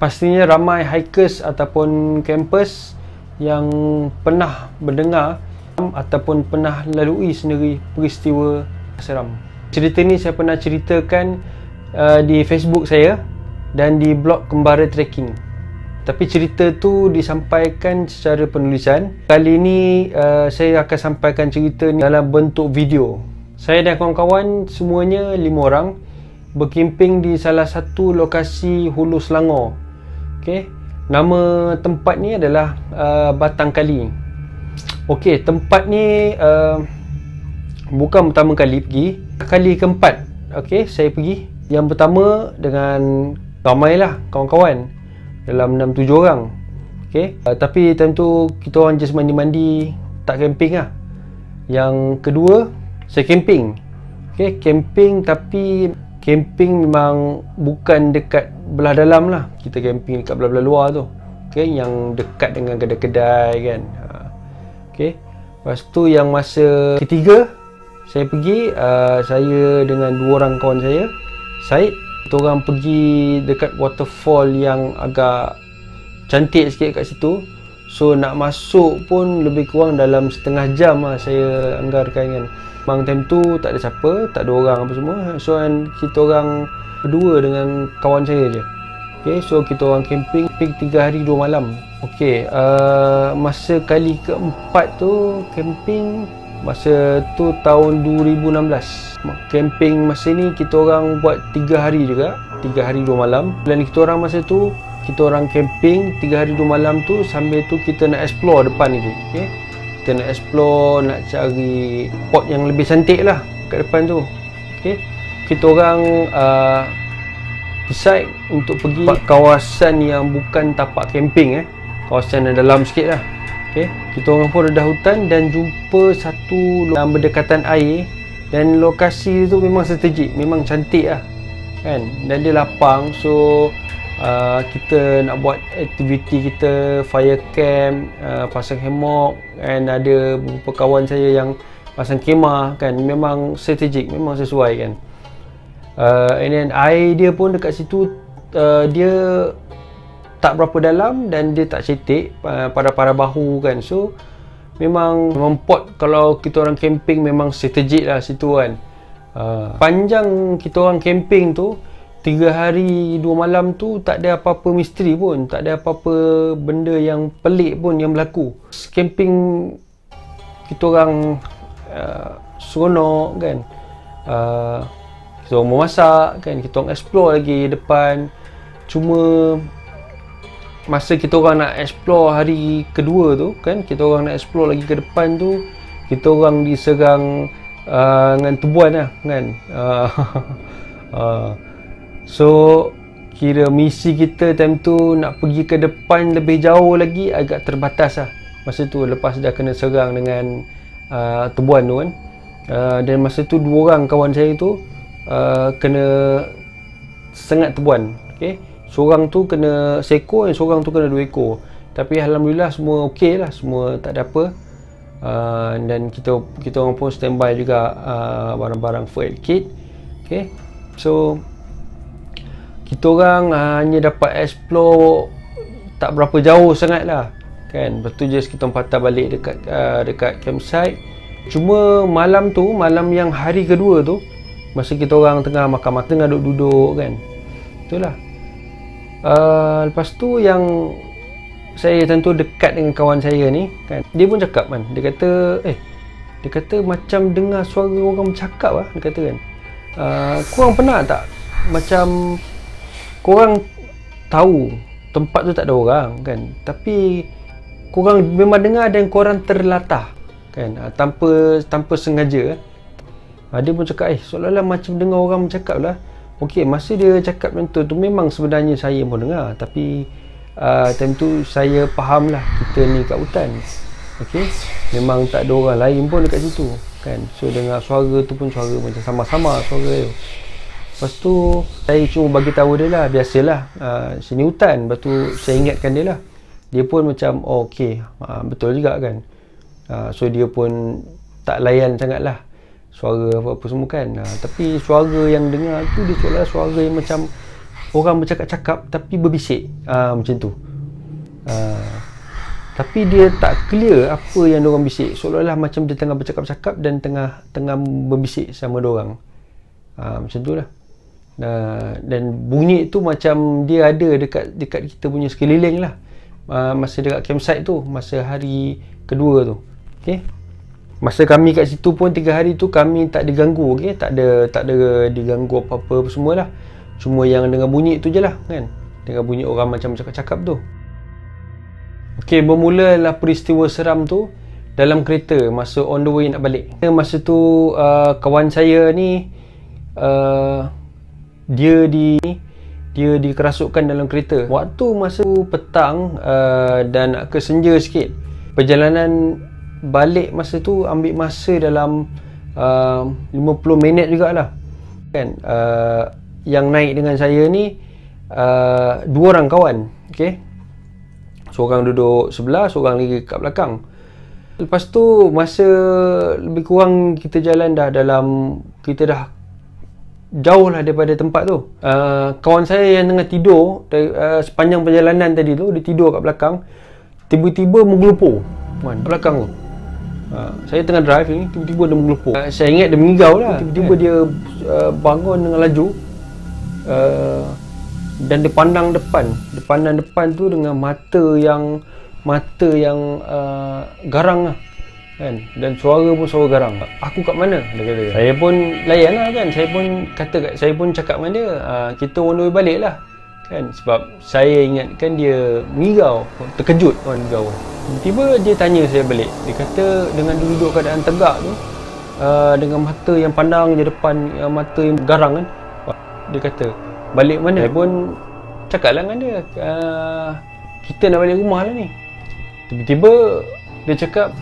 Pastinya ramai hikers ataupun campers yang pernah mendengar ataupun pernah lalui sendiri peristiwa seram. Cerita ni saya pernah ceritakan di Facebook saya dan di blog Kembara Trekking. Tapi cerita tu disampaikan secara penulisan. Kali ni saya akan sampaikan cerita ni dalam bentuk video. Saya dan kawan-kawan semuanya 5 orang berkemping di salah satu lokasi Hulu Selangor. Okey, nama tempat ni adalah Batang Kali. Okey, tempat ni bukan pertama kali pergi, kali keempat. Okey, saya pergi. Yang pertama dengan ramailah kawan-kawan, dalam 6-7 orang. Okey, tapi time tu kita orang just mandi-mandi, tak camping lah. Yang kedua, saya camping. Okey, camping tapi camping memang bukan dekat belah dalam lah. Kita camping dekat belah-belah luar tu. Okey, yang dekat dengan kedai-kedai kan. Okey, lepas tu yang masa ketiga saya pergi, saya dengan 2 orang kawan saya, Syed. Kita orang pergi dekat waterfall yang agak cantik sikit kat situ. So nak masuk pun lebih kurang dalam setengah jam lah saya anggarkan kan. Bang time tu tak ada siapa, tak ada orang apa semua. So kita orang berdua dengan kawan saya je. Okay, so kita orang camping 3 hari 2 malam. Okay, masa kali keempat tu camping, masa tu tahun 2016. Camping masa ni kita orang buat 3 hari juga, 3 hari 2 malam. Dan kita orang masa tu, kita orang camping 3 hari 2 malam tu, sambil tu kita nak explore depan ni. Okay, kita nak explore, nak cari spot yang lebih cantik lah kat depan tu. Okay, kita orang decide untuk pergi kawasan yang bukan tapak camping, kawasan yang dalam sikit lah. Okay, kita orang pun redah hutan dan jumpa satu yang berdekatan air, dan lokasi tu memang strategik, memang cantik lah kan, dan dia lapang. So kita nak buat aktiviti kita, fire camp, pasang hammock, and ada beberapa kawan saya yang pasang kemah kan. Memang strategik, memang sesuai kan. And then air dia pun dekat situ dia tak berapa dalam dan dia tak cetek pada bahu kan. So memang pot kalau kita orang camping memang strategik lah situ kan. Panjang kita orang camping tu 3 hari 2 malam tu, tak ada apa-apa misteri pun, tak ada apa-apa benda yang pelik pun yang berlaku. Camping kita orang seronok kan. Kita orang memasak kan, kita orang explore lagi depan. Cuma masa kita orang nak explore hari kedua tu kan, kita orang nak explore lagi ke depan tu, kita orang diserang dengan tebuan lah kan. So kira misi kita time tu nak pergi ke depan lebih jauh lagi agak terbatas lah masa tu, lepas dah kena serang dengan tebuan tu kan. Dan masa tu 2 orang kawan saya tu kena sengat tebuan. Okay, seorang tu kena seekor dan seorang tu kena 2 ekor. Tapi alhamdulillah semua okey lah, semua tak ada apa. Dan kita orang pun standby juga barang-barang first aid kit. Okay, so kita orang hanya dapat explore tak berapa jauh sangat lah kan. Lepas tu just kita patah balik dekat campsite. Cuma malam tu, malam yang hari kedua tu, masa kita orang tengah makan-makan, tengah duduk-duduk kan, itulah. Lepas tu yang saya tentu dekat dengan kawan saya ni kan, dia pun cakap kan, dia kata macam dengar suara orang bercakap lah, dia kata kan, korang pernah tak macam korang tahu tempat tu tak ada orang kan, tapi korang memang dengar dan korang terlatah kan, tanpa sengaja. Dia pun cakap seolah-olah macam dengar orang bercakap lah. Okey, masa dia cakap macam tu memang sebenarnya saya pun dengar, tapi time tu saya faham lah kita ni kat hutan. Okey, memang tak ada orang lain pun dekat situ kan. So dengar suara tu pun suara macam sama-sama suara tu. Lepas tu saya cuma bagi tahu dia lah, biasalah sini hutan. Lepas tu saya ingatkan dia lah. Dia pun macam okey, betul juga kan. So dia pun tak layan sangat lah suara apa-apa semua kan. Tapi suara yang dengar tu dia seolah suara yang macam orang bercakap-cakap tapi berbisik, macam tu. Tapi dia tak clear apa yang diorang bisik, seolah-olah macam dia tengah bercakap-cakap dan tengah berbisik sama diorang. Macam tu lah. Dan bunyi tu macam dia ada dekat kita punya sekeliling lah. Masa dekat campsite tu, masa hari kedua tu. Okay? Masa kami kat situ pun 3 hari tu kami tak diganggu, okay? Tak ada diganggu apa-apa semua lah. Cuma yang dengar bunyi tu je lah kan. Dengar bunyi orang macam cakap-cakap tu. Okey, bermulalah peristiwa seram tu dalam kereta masa on the way nak balik. Masa tu kawan saya ni dia dikerasukkan dalam kereta. Waktu masa petang dan nak ke senja sikit. Perjalanan balik masa tu ambil masa dalam 50 minit jugalah. Kan? Yang naik dengan saya ni 2 orang kawan. Okey. Seorang duduk sebelah, seorang lagi kat belakang. Lepas tu masa lebih kurang kita jalan kita dah jauh lah daripada tempat tu. Kawan saya yang tengah tidur sepanjang perjalanan tadi tu, dia tidur kat belakang, tiba-tiba menggelupur kat belakang tu. Saya tengah drive ni, tiba-tiba dia menggelupur. Saya ingat dia mengigau lah. Tiba-tiba dia bangun dengan laju, dan dia pandang depan tu dengan mata yang garang lah kan, dan suara pun suara garang. Aku kat mana? Dia kata. Saya pun layan lah kan, saya pun cakap dengan dia, kita on the way balik lah kan, sebab saya ingatkan dia mengigau, terkejut kan mengigau. Tiba-tiba dia tanya saya balik, dia kata dengan duduk keadaan tegak tu, dengan mata yang pandang je depan, mata yang garang kan, dia kata balik mana? Saya pun cakap lah dengan dia, kita nak balik rumah lah ni. Tiba-tiba dia cakap,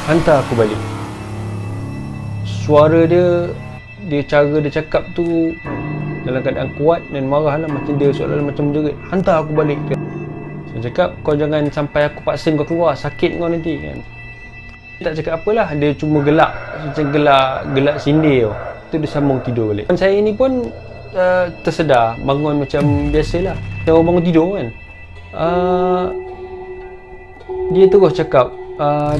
hantar aku balik. Suara dia cara dia cakap tu dalam keadaan kuat dan marah lah, macam dia seolah-olah macam menjerit, hantar aku balik. Saya cakap, kau jangan sampai aku paksa kau keluar, sakit kau nanti kan. Dia tak cakap apalah, dia cuma gelak, macam gelak sindir tau. Tu dia sambung tidur balik. Saya ni pun tersedar, bangun macam biasalah. Orang bangun tidur kan. Dia terus cakap,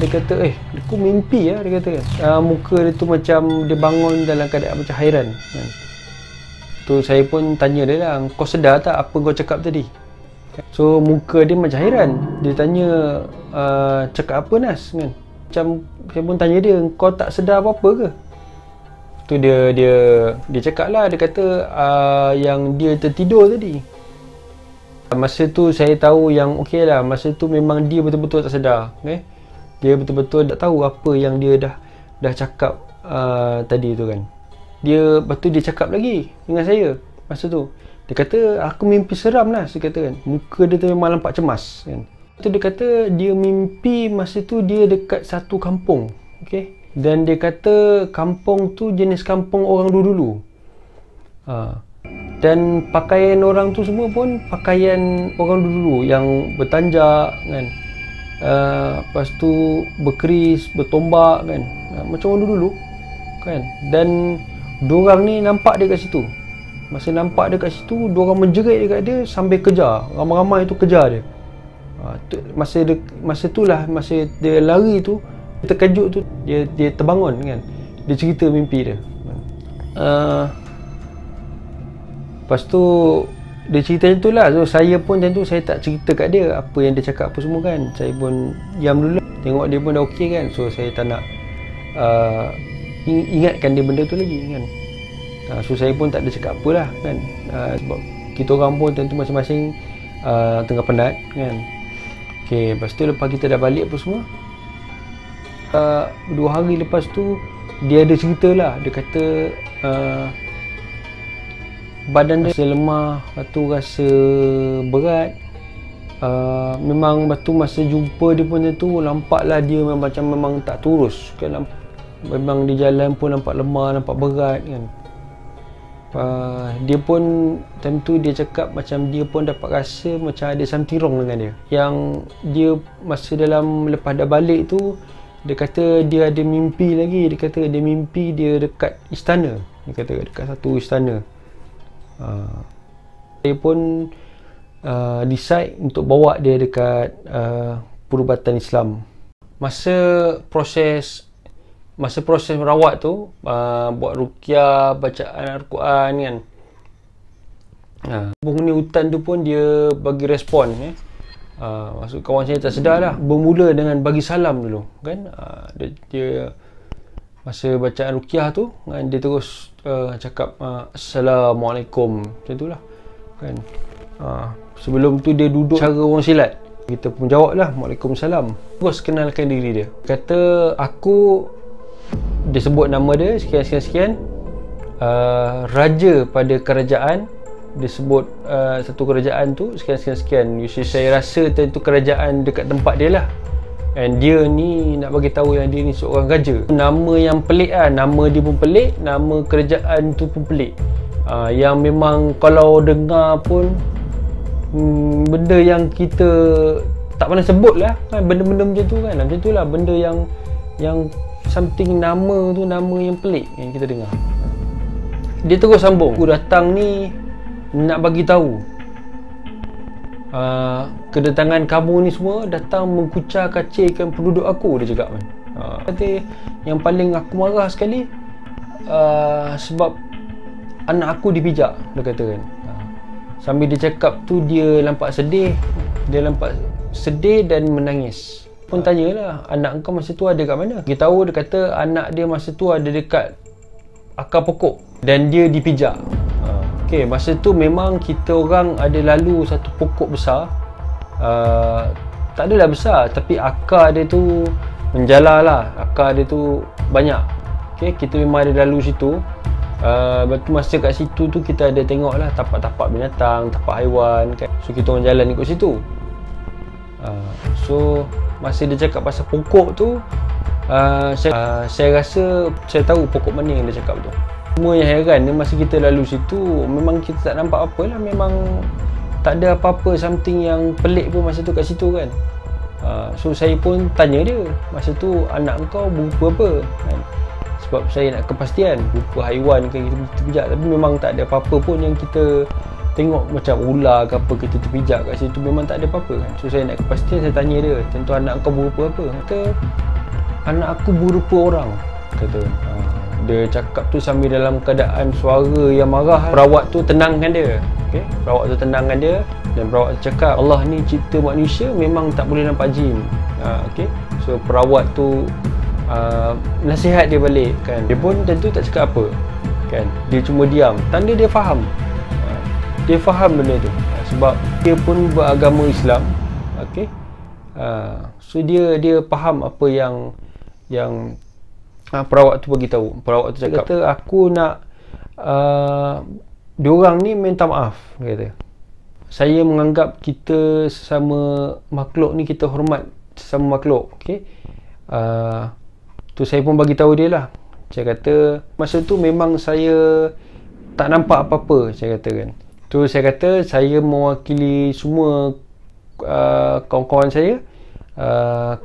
dia kata, aku mimpi lah, dia kata. Muka dia tu macam dia bangun dalam keadaan macam hairan kan. Tu saya pun tanya dia lah, kau sedar tak apa kau cakap tadi? So muka dia macam hairan. Dia tanya, cakap apa Nas kan? Macam saya pun tanya dia, kau tak sedar apa-apa ke? Tu dia cakap lah, dia kata yang dia tertidur tadi. Masa tu saya tahu yang okey lah, masa tu memang dia betul-betul tak sedar, okay? Dia betul-betul tak tahu apa yang dia dah cakap tadi tu kan. Lepas tu dia cakap lagi dengan saya masa tu. Dia kata, aku mimpi seram lah, dia kata kan. Muka dia tu memang nampak cemas kan. Tu dia kata dia mimpi masa tu dia dekat satu kampung, okey? Dan dia kata kampung tu jenis kampung orang dulu-dulu. Dan pakaian orang tu semua pun pakaian orang dulu-dulu yang bertanjak kan. Lepas tu berkeris, bertombak kan. Macam orang dulu-dulu kan. Dan diorang ni nampak dia kat situ. Masa nampak dia kat situ, diorang menjerit dekat dia sambil kejar. Ramai-ramai tu kejar dia. Masa dia lari tu, terkejut tu, dia terbangun kan. Dia cerita mimpi dia. Lepas tu dia cerita macam tu lah. So saya pun macam tu, saya tak cerita kat dia apa yang dia cakap apa semua kan. Saya pun diam dulu, tengok dia pun dah okey kan. So saya tak nak ingatkan dia benda tu lagi kan. So saya pun tak ada cakap apa lah kan. Sebab kita orang pun tentu masing-masing tengah penat kan. Okay, lepas tu lepas kita dah balik apa semua, 2 hari lepas tu dia ada cerita lah. Dia kata badan dia rasa lemah, lepas tu rasa berat. Memang lepas tu masa jumpa dia pun tu nampaklah dia memang tak turus kan. Memang di jalan pun nampak lemah, nampak berat kan. Dia pun time tu dia cakap macam dia pun dapat rasa macam ada something wrong dengan dia. Yang dia masa lepas dah balik tu, dia kata dia ada mimpi lagi. Dia kata dia mimpi dia dekat istana. Dia kata dekat satu istana. Saya pun decide untuk bawa dia dekat perubatan Islam. Masa proses merawat tu, buat ruqyah, bacaan Al-Quran kan, penghuni hutan tu pun dia bagi respon. Maksud kawan saya tak sedar lah. Bermula dengan bagi salam dulu kan. Dia masa bacaan ruqyah tu kan, dia terus cakap Assalamualaikum, macam tu lah kan. Sebelum tu dia duduk cara orang silat. Kita pun jawab lah Waalaikumsalam. Terus kenalkan diri dia. Kata aku, dia sebut nama dia sekian-sekian, raja pada kerajaan. Dia sebut satu kerajaan tu sekian-sekian. Saya rasa tentu kerajaan dekat tempat dia lah. And dia ni nak bagi tahu yang dia ni seorang raja. Nama yang pelik lah. Nama dia pun pelik, nama kerajaan tu pun pelik. Yang memang kalau dengar pun benda yang kita tak pernah sebut lah kan, benda-benda macam tu kan. Macam tu lah, benda yang something, nama tu nama yang pelik yang kita dengar. Dia terus sambung, aku datang ni nak bagi tahu kedatangan kamu ni semua datang mengkucar kacirkan penduduk aku, dia cakap kan. Kata yang paling aku marah sekali sebab anak aku dipijak, dia kata kan. Sambil dia cakap tu dia nampak sedih. Dia nampak sedih dan menangis. Pun tanyalah, anak kau masa tu ada kat mana? Dia tahu, dia kata anak dia masa tu ada dekat akar pokok dan dia dipijak. Okay, masa tu memang kita orang ada lalu satu pokok besar. Tak adalah besar, tapi akar dia tu menjalar lah. Akar dia tu banyak. Okay, kita memang ada lalu situ. Lepas tu masa kat situ tu kita ada tengok lah tapak-tapak binatang, tapak haiwan kan. So kita orang jalan ikut situ. So masa dia cakap pasal pokok tu, saya rasa saya tahu pokok mana yang dia cakap tu. Cuma yang heran ni, masa kita lalu situ memang kita tak nampak apa lah. Memang tak ada apa-apa something yang pelik pun masa tu kat situ kan. So saya pun tanya dia, masa tu anak kau berupa apa kan? Sebab saya nak kepastian rupa haiwan ke kita terpijak. Tapi memang tak ada apa-apa pun yang kita tengok, macam ular ke apa kita terpijak kat situ. Memang tak ada apa-apa kan. So saya nak kepastian, saya tanya dia, tentu anak kau berupa apa? Kata anak aku berupa orang, kata. Dia cakap tu sambil dalam keadaan suara yang marah. Perawat tu tenangkan dia. Okay? Perawat tu tenangkan dia. Dan perawat tu cakap Allah ni cipta manusia memang tak boleh nampak jin. Okay? So perawat tu nasihat dia balik kan. Dia pun tentu tak cakap apa kan. Dia cuma diam. Tanda dia faham. Dia faham benda tu. Sebab dia pun beragama Islam. Okay? So dia faham apa yang perawat tu bagi tahu. Perawat tu cakap, kata aku nak diorang ni minta maaf, dia kata. Saya menganggap kita sesama makhluk ni, kita hormat sesama makhluk. Okey. Tu saya pun bagi tahu dia lah. Saya kata masa tu memang saya tak nampak apa-apa, saya kata kan. Tu saya kata saya mewakili semua kawan-kawan saya.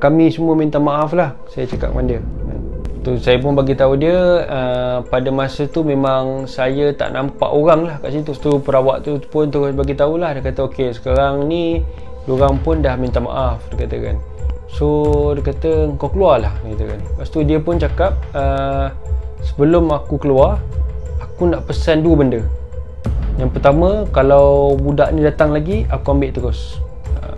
Kami semua minta maaf lah, saya cakap dengan dia. Tu saya pun bagi tahu dia pada masa tu memang saya tak nampak orang lah kat situ. Tu perawat tu pun terus bagi tahu lah. Dia kata okey, sekarang ni diorang pun dah minta maaf, dia kata kan. So dia kata kau keluar lah, dia kata kan. Lepas tu dia pun cakap sebelum aku keluar, aku nak pesan dua benda. Yang pertama, kalau budak ni datang lagi, aku ambil terus.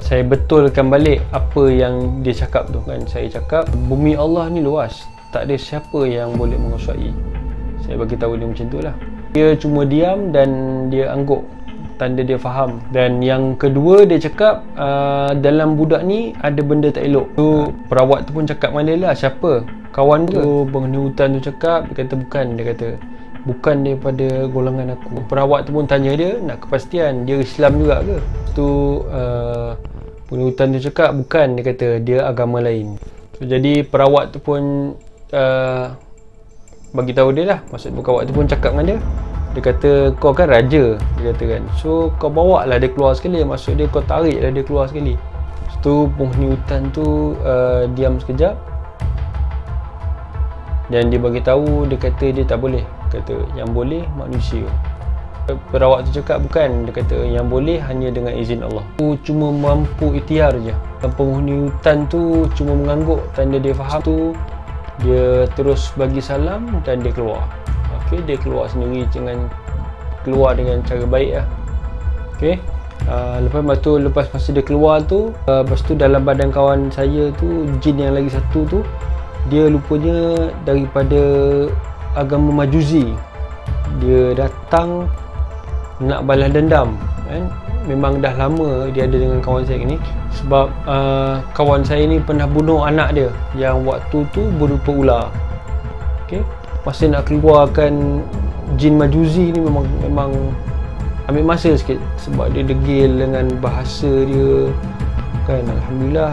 Saya betulkan balik apa yang dia cakap tu kan. Saya cakap bumi Allah ni luas, tak ada siapa yang boleh menguasai. Saya bagi tahu dia macam tu lah. Dia cuma diam dan dia angguk, tanda dia faham. Dan yang kedua dia cakap dalam budak ni ada benda tak elok. Tu perawat tu pun cakap mana lah, siapa? Kawan tu, penghuni hutan tu cakap. Dia kata bukan, dia kata bukan daripada golongan aku. Perawat tu pun tanya dia, nak kepastian dia Islam juga ke? Tu penghuni hutan tu cakap bukan, dia kata dia agama lain. So, jadi perawat tu pun bagi tahu dia lah. Maksud perawat tu pun cakap dengan dia. Dia kata kau kan raja, dia kata kan. So kau bawa lah dia keluar sekali. Maksud dia kau tarik lah dia keluar sekali. Lepas tu penghuni hutan tu diam sekejap. Dan dia bagi tahu, dia kata dia tak boleh. Kata yang boleh manusia. Perawat tu cakap bukan, dia kata yang boleh hanya dengan izin Allah. Aku cuma mampu ikhtiar je. Dan penghuni hutan tu cuma mengangguk, tanda dia faham tu dia terus bagi salam dan dia keluar. Okey, dia keluar sendiri dengan cara baik lah. Okey. Lepas masa dia keluar tu, lepas tu dalam badan kawan saya tu, jin yang lagi satu tu, dia rupanya daripada agama Majusi. Dia datang nak balas dendam kan. Memang dah lama dia ada dengan kawan saya ni, sebab kawan saya ni pernah bunuh anak dia yang waktu tu berupa ular. Okey, masa nak keluarkan jin Majusi ni memang ambil masa sikit, sebab dia degil dengan bahasa dia kan. Alhamdulillah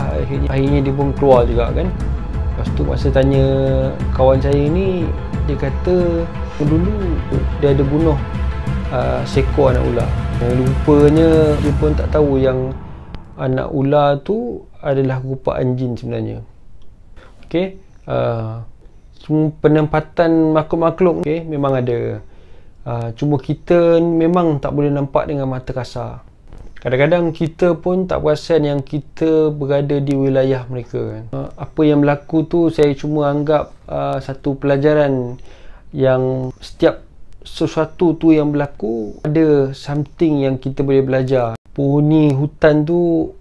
akhirnya dia pun keluar juga kan. Lepas tu masa tanya kawan saya ni, dia kata dulu dia ada bunuh seekor anak ular. Yang rupanya dia pun tak tahu yang anak ular tu adalah rupaan jin sebenarnya. Okey, semua penempatan makhluk-makhluk memang ada. Cuma kita memang tak boleh nampak dengan mata kasar. Kadang-kadang kita pun tak perasan yang kita berada di wilayah mereka kan. Apa yang berlaku tu saya cuma anggap satu pelajaran, yang setiap sesuatu tu yang berlaku ada something yang kita boleh belajar. Penghuni hutan tu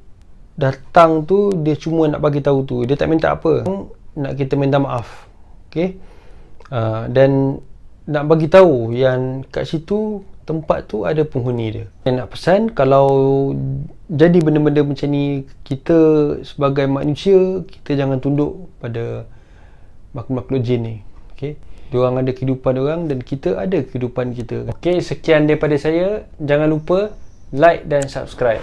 datang tu, dia cuma nak bagi tahu tu, dia tak minta apa, nak kita minta maaf. Okey, dan nak bagi tahu yang kat situ tempat tu ada penghuni dia. Dan nak pesan, kalau jadi benda-benda macam ni, kita sebagai manusia, kita jangan tunduk pada makhluk-makhluk jin ni. Okey, diorang ada kehidupan diorang dan kita ada kehidupan kita. Okey, sekian daripada saya. Jangan lupa like dan subscribe.